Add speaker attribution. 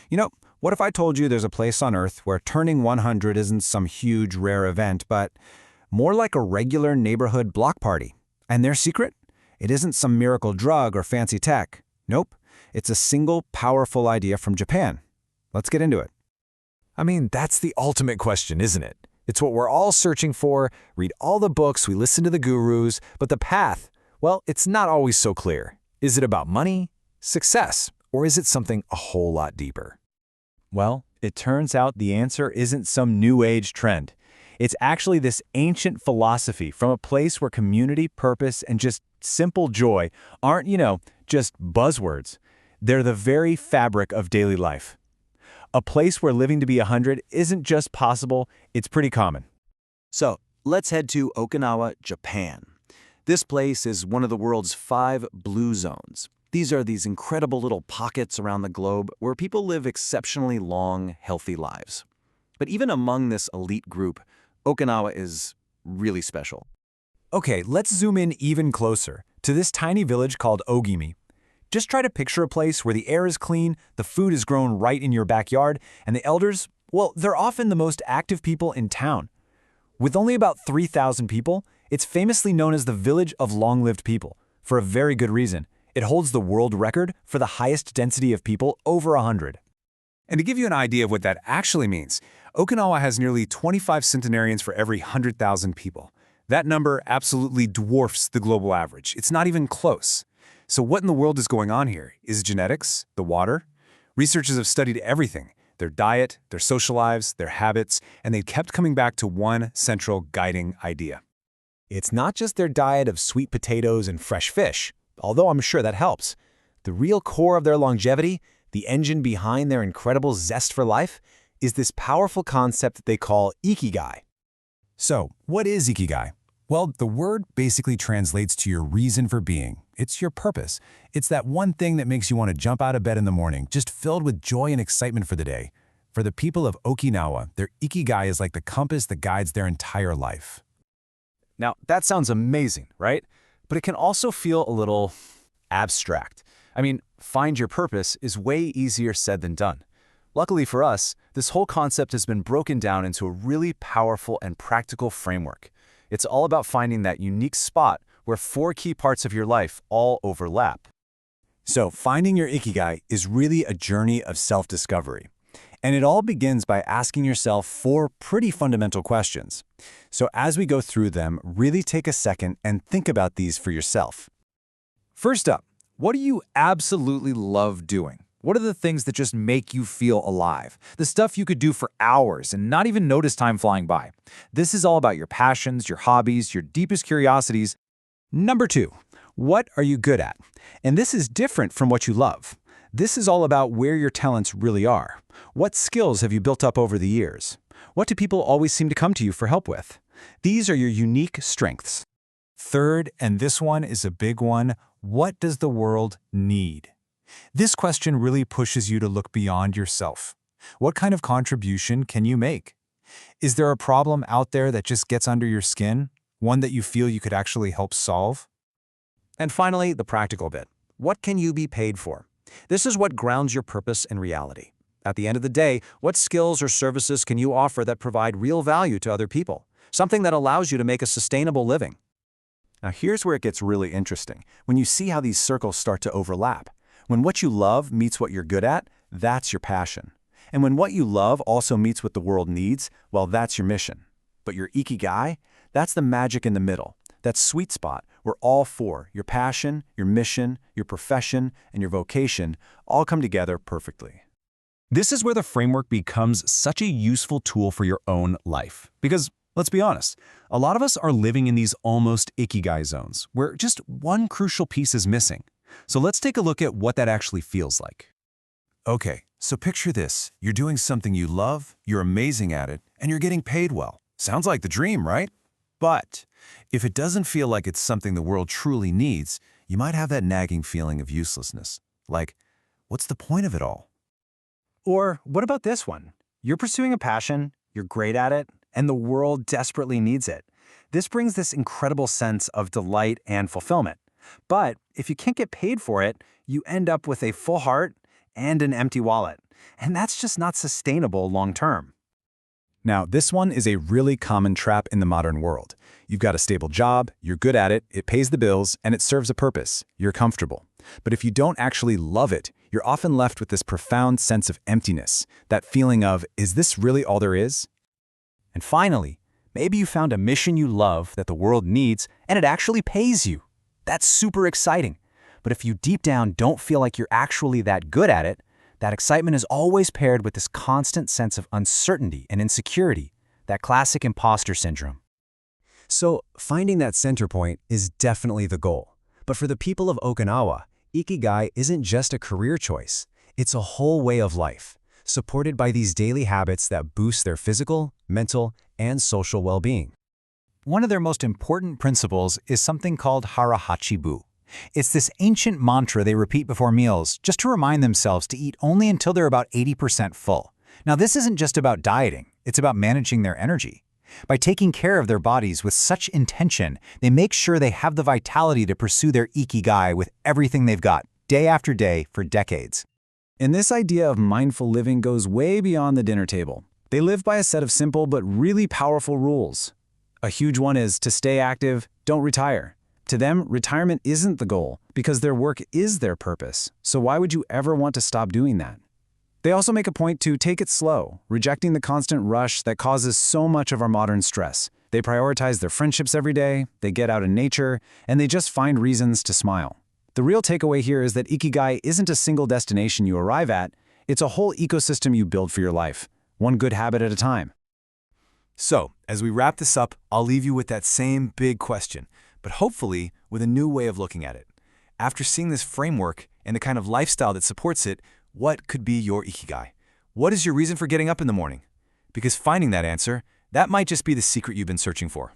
Speaker 1: You know, what if I told you there's a place on Earth where turning 100 isn't some huge, rare event, but more like a regular neighborhood block party? And their secret? It isn't some miracle drug or fancy tech. Nope, it's a single, powerful idea from Japan. Let's get into it.
Speaker 2: I mean, that's the ultimate question, isn't it? It's what we're all searching for, read all the books, we listen to the gurus, but the path, well, it's not always so clear. Is it about money, success, or is it something a whole lot deeper?
Speaker 3: Well, it turns out the answer isn't some new age trend. It's actually this ancient philosophy from a place where community, purpose, and just simple joy aren't, just buzzwords. They're the very fabric of daily life. A place where living to be 100 isn't just possible, it's pretty common.
Speaker 4: So, let's head to Okinawa, Japan. This place is one of the world's 5 blue zones. These are these incredible little pockets around the globe where people live exceptionally long, healthy lives. But even among this elite group, Okinawa is really special.
Speaker 3: Okay, let's zoom in even closer to this tiny village called Ogimi. Just try to picture a place where the air is clean, the food is grown right in your backyard, and the elders, well, they're often the most active people in town. With only about 3,000 people, it's famously known as the Village of Long-Lived People, for a very good reason. It holds the world record for the highest density of people over 100.
Speaker 1: And to give you an idea of what that actually means, Okinawa has nearly 25 centenarians for every 100,000 people. That number absolutely dwarfs the global average. It's not even close. So what in the world is going on here? Is it genetics? The water? Researchers have studied everything, their diet, their social lives, their habits, and they kept coming back to one central guiding idea.
Speaker 3: It's not just their diet of sweet potatoes and fresh fish, although I'm sure that helps. The real core of their longevity, the engine behind their incredible zest for life, is this powerful concept that they call IKIGAI.
Speaker 2: So, what is Ikigai? Well, the word basically translates to your reason for being. It's your purpose. It's that one thing that makes you want to jump out of bed in the morning, just filled with joy and excitement for the day. For the people of Okinawa, their Ikigai is like the compass that guides their entire life.
Speaker 3: Now, that sounds amazing, right? But it can also feel a little abstract. I mean, find your purpose is way easier said than done. Luckily for us, this whole concept has been broken down into a really powerful and practical framework. It's all about finding that unique spot where 4 key parts of your life all overlap.
Speaker 2: So, finding your Ikigai is really a journey of self-discovery. And it all begins by asking yourself 4 pretty fundamental questions. So as we go through them, really take a second and think about these for yourself.
Speaker 3: First up, what do you absolutely love doing? What are the things that just make you feel alive? The stuff you could do for hours and not even notice time flying by. This is all about your passions, your hobbies, your deepest curiosities. Number 2, what are you good at? And this is different from what you love. This is all about where your talents really are. What skills have you built up over the years? What do people always seem to come to you for help with? These are your unique strengths.
Speaker 2: Third, and this one is a big one, what does the world need? This question really pushes you to look beyond yourself. What kind of contribution can you make? Is there a problem out there that just gets under your skin? One that you feel you could actually help solve?
Speaker 4: And finally, the practical bit. What can you be paid for? This is what grounds your purpose and reality. At the end of the day, what skills or services can you offer that provide real value to other people? Something that allows you to make a sustainable living.
Speaker 1: Now here's where it gets really interesting, when you see how these circles start to overlap. When what you love meets what you're good at, that's your passion. And when what you love also meets what the world needs, well, that's your mission. But your Ikigai, that's the magic in the middle, that sweet spot where all 4, your passion, your mission, your profession, and your vocation, all come together perfectly.
Speaker 2: This is where the framework becomes such a useful tool for your own life. Because, let's be honest, a lot of us are living in these almost Ikigai zones, where just one crucial piece is missing. So let's take a look at what that actually feels like. Okay, so picture this. You're doing something you love, you're amazing at it, and you're getting paid well. Sounds like the dream, right? But if it doesn't feel like it's something the world truly needs, you might have that nagging feeling of uselessness. Like, what's the point of it all?
Speaker 3: Or what about this one? You're pursuing a passion, you're great at it, and the world desperately needs it. This brings this incredible sense of delight and fulfillment. But if you can't get paid for it, you end up with a full heart and an empty wallet.
Speaker 1: And that's just not sustainable long-term. Now, this one is a really common trap in the modern world. You've got a stable job, you're good at it, it pays the bills, and it serves a purpose. You're comfortable. But if you don't actually love it, you're often left with this profound sense of emptiness, that feeling of, is this really all there is? And finally, maybe you found a mission you love that the world needs, and it actually pays you. That's super exciting. But if you deep down don't feel like you're actually that good at it, that excitement is always paired with this constant sense of uncertainty and insecurity, that classic imposter syndrome. So, finding that center point is definitely the goal. But for the people of Okinawa, Ikigai isn't just a career choice. It's a whole way of life, supported by these daily habits that boost their physical, mental, and social well-being.
Speaker 3: One of their most important principles is something called harahachibu. It's this ancient mantra they repeat before meals just to remind themselves to eat only until they're about 80% full. Now, this isn't just about dieting, it's about managing their energy. By taking care of their bodies with such intention, they make sure they have the vitality to pursue their ikigai with everything they've got, day after day, for decades.
Speaker 1: And this idea of mindful living goes way beyond the dinner table. They live by a set of simple but really powerful rules. A huge one is to stay active, don't retire. To them, retirement isn't the goal because their work is their purpose. So why would you ever want to stop doing that? They also make a point to take it slow, rejecting the constant rush that causes so much of our modern stress. They prioritize their friendships every day, they get out in nature, and they just find reasons to smile. The real takeaway here is that Ikigai isn't a single destination you arrive at, it's a whole ecosystem you build for your life, one good habit at a time. So, as we wrap this up, I'll leave you with that same big question, but hopefully with a new way of looking at it. After seeing this framework and the kind of lifestyle that supports it, what could be your Ikigai? What is your reason for getting up in the morning? Because finding that answer, that might just be the secret you've been searching for.